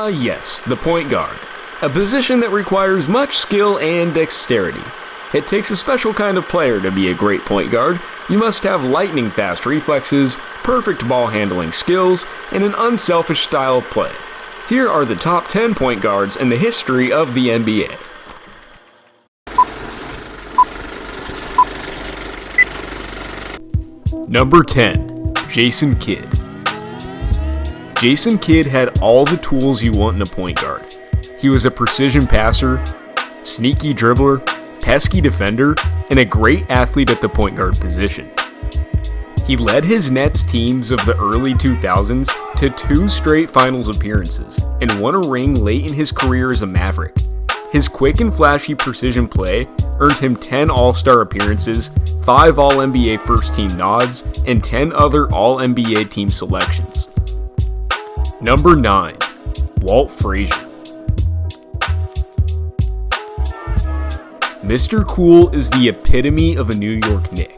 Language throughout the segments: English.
Yes, the point guard. A position that requires much skill and dexterity. It takes a special kind of player to be a great point guard. You must have lightning-fast reflexes, perfect ball handling skills, and an unselfish style of play. Here are the top 10 point guards in the history of the NBA. Number 10. Jason Kidd. Jason Kidd had all the tools you want in a point guard. He was a precision passer, sneaky dribbler, pesky defender, and a great athlete at the point guard position. He led his Nets teams of the early 2000s to 2 straight finals appearances and won a ring late in his career as a Maverick. His quick and flashy precision play earned him 10 All-Star appearances, 5 All-NBA first-team nods, and 10 other All-NBA team selections. Number 9. Walt Frazier. Mr. Cool is the epitome of a New York Knick.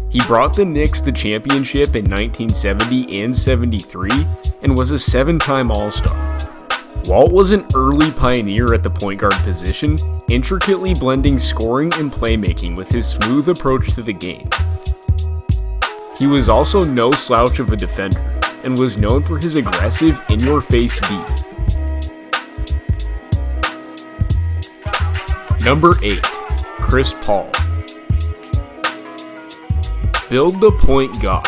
He brought the Knicks the championship in 1970 and 73 and was a 7-time All-Star. Walt was an early pioneer at the point guard position, intricately blending scoring and playmaking with his smooth approach to the game. He was also no slouch of a defender and was known for his aggressive, in-your-face D. Number 8. Chris Paul. Build the point god.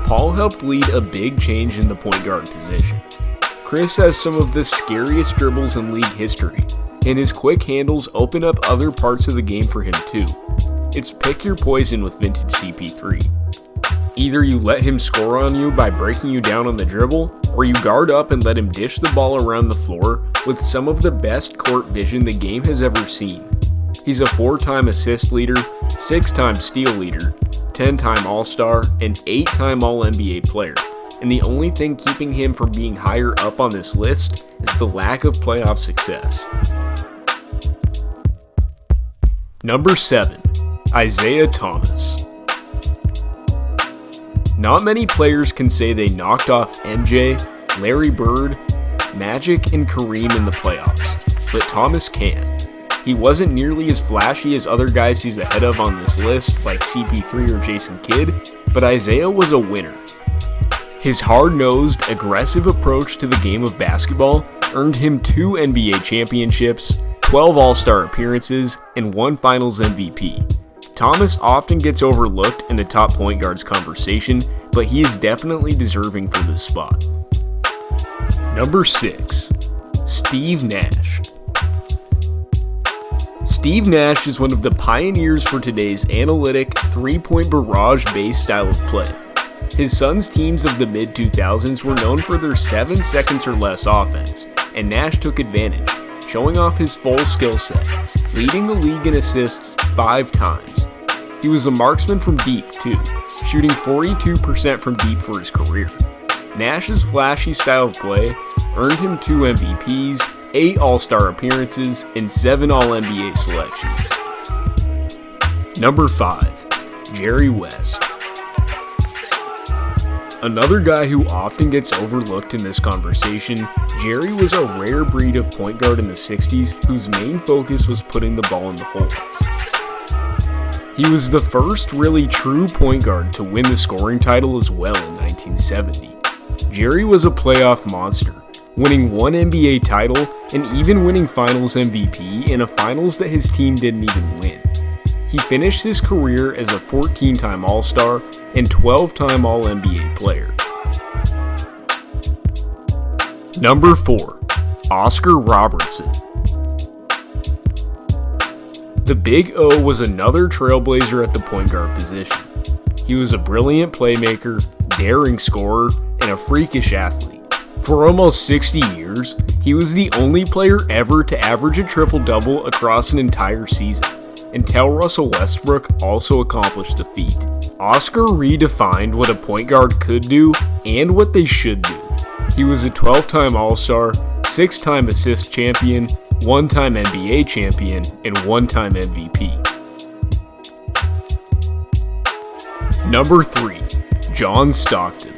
Paul helped lead a big change in the point guard position. Chris has some of the scariest dribbles in league history, and his quick handles open up other parts of the game for him too. It's pick your poison with vintage CP3. Either you let him score on you by breaking you down on the dribble, or you guard up and let him dish the ball around the floor with some of the best court vision the game has ever seen. He's a 4-time assist leader, 6-time steal leader, 10-time All-Star, and 8-time All-NBA player. And the only thing keeping him from being higher up on this list is the lack of playoff success. Number 7. Isiah Thomas. Not many players can say they knocked off MJ, Larry Bird, Magic, and Kareem in the playoffs, but Thomas can. He wasn't nearly as flashy as other guys he's ahead of on this list, like CP3 or Jason Kidd, but Isiah was a winner. His hard-nosed, aggressive approach to the game of basketball earned him 2 NBA championships, 12 All-Star appearances, and 1 Finals MVP. Thomas often gets overlooked in the top point guards conversation, but he is definitely deserving for this spot. Number 6. Steve Nash. Steve Nash is one of the pioneers for today's analytic, 3-point barrage-based style of play. His Suns teams of the mid-2000s were known for their 7 seconds or less offense, and Nash took advantage, showing off his full skill set, leading the league in assists 5 times. He was a marksman from deep, too, shooting 42% from deep for his career. Nash's flashy style of play earned him 2 MVPs, 8 All-Star appearances, and 7 All-NBA selections. Number 5. Jerry West. Another guy who often gets overlooked in this conversation, Jerry was a rare breed of point guard in the 60s whose main focus was putting the ball in the hole. He was the first really true point guard to win the scoring title as well in 1970. Jerry was a playoff monster, winning 1 NBA title and even winning Finals MVP in a Finals that his team didn't even win. He finished his career as a 14-time All-Star and 12-time All-NBA player. Number 4. Oscar Robertson. The Big O was another trailblazer at the point guard position. He was a brilliant playmaker, daring scorer, and a freakish athlete. For almost 60 years, he was the only player ever to average a triple-double across an entire season, until Russell Westbrook also accomplished the feat. Oscar redefined what a point guard could do and what they should do. He was a 12-time All-Star, 6-time assist champion, 1-time NBA champion, and 1-time MVP. Number 3. John Stockton.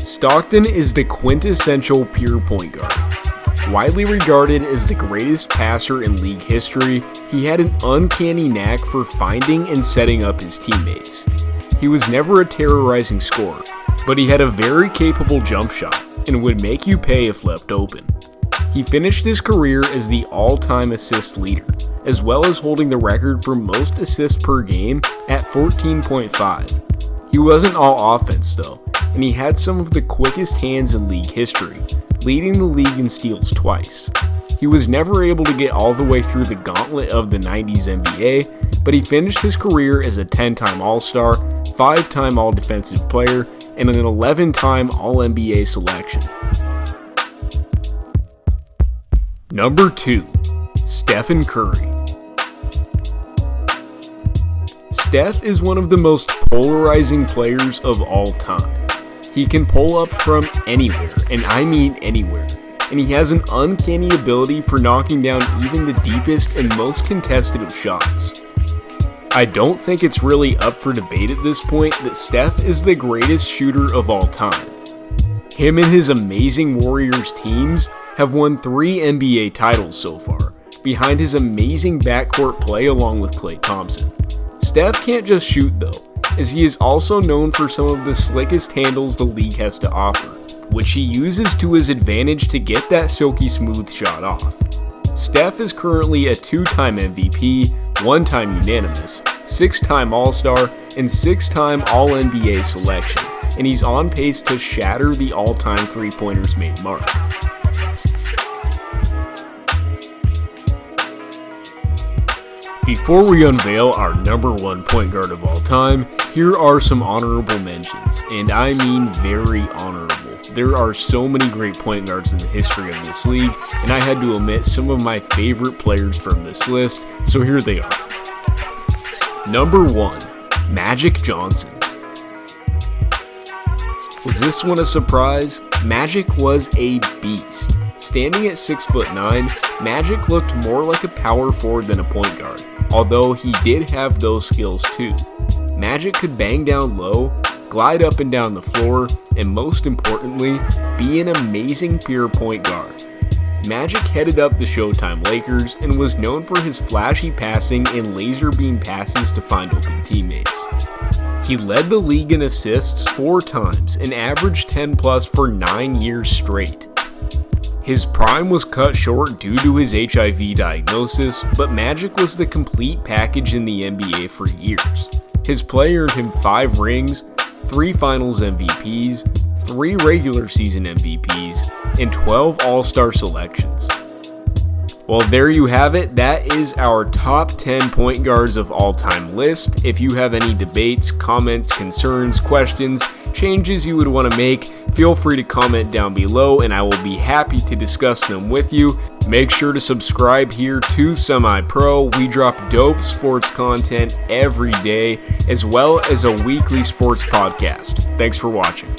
Stockton is the quintessential pure point guard. Widely regarded as the greatest passer in league history, he had an uncanny knack for finding and setting up his teammates. He was never a terrorizing scorer, but he had a very capable jump shot and would make you pay if left open. He finished his career as the all-time assist leader, as well as holding the record for most assists per game at 14.5. He wasn't all offense though, and he had some of the quickest hands in league history, leading the league in steals twice. He was never able to get all the way through the gauntlet of the 90s NBA, but he finished his career as a 10-time All-Star, 5-time All-Defensive Player, and an 11-time All-NBA selection. Number 2. Stephen Curry. Steph is one of the most polarizing players of all time. He can pull up from anywhere, and I mean anywhere, and he has an uncanny ability for knocking down even the deepest and most contested of shots. I don't think it's really up for debate at this point that Steph is the greatest shooter of all time. Him and his amazing Warriors teams have won 3 NBA titles so far, behind his amazing backcourt play along with Klay Thompson. Steph can't just shoot though, as he is also known for some of the slickest handles the league has to offer, which he uses to his advantage to get that silky smooth shot off. Steph is currently a 2-time MVP, 1-time unanimous, 6-time All-Star, and 6-time All-NBA selection, and he's on pace to shatter the all-time three-pointers made mark. Before we unveil our number 1 point guard of all time, here are some honorable mentions, and I mean very honorable. There are so many great point guards in the history of this league, and I had to omit some of my favorite players from this list, so here they are. Number 1. Magic Johnson. Was this one a surprise? Magic was a beast. Standing at 6'9", Magic looked more like a power forward than a point guard, although he did have those skills too. Magic could bang down low, glide up and down the floor, and most importantly, be an amazing pure point guard. Magic headed up the Showtime Lakers and was known for his flashy passing and laser beam passes to find open teammates. He led the league in assists 4 times and averaged 10 plus for 9 years straight. His prime was cut short due to his HIV diagnosis, but Magic was the complete package in the NBA for years. His play earned him 5 rings, 3 Finals MVPs, 3 regular season MVPs, and 12 All-Star selections. Well, there you have it. That is our top 10 point guards of all time list. If you have any debates, comments, concerns, questions, changes you would want to make, feel free to comment down below and I will be happy to discuss them with you. Make sure to subscribe here to Semi-Pro. We drop dope sports content every day, as well as a weekly sports podcast. Thanks for watching.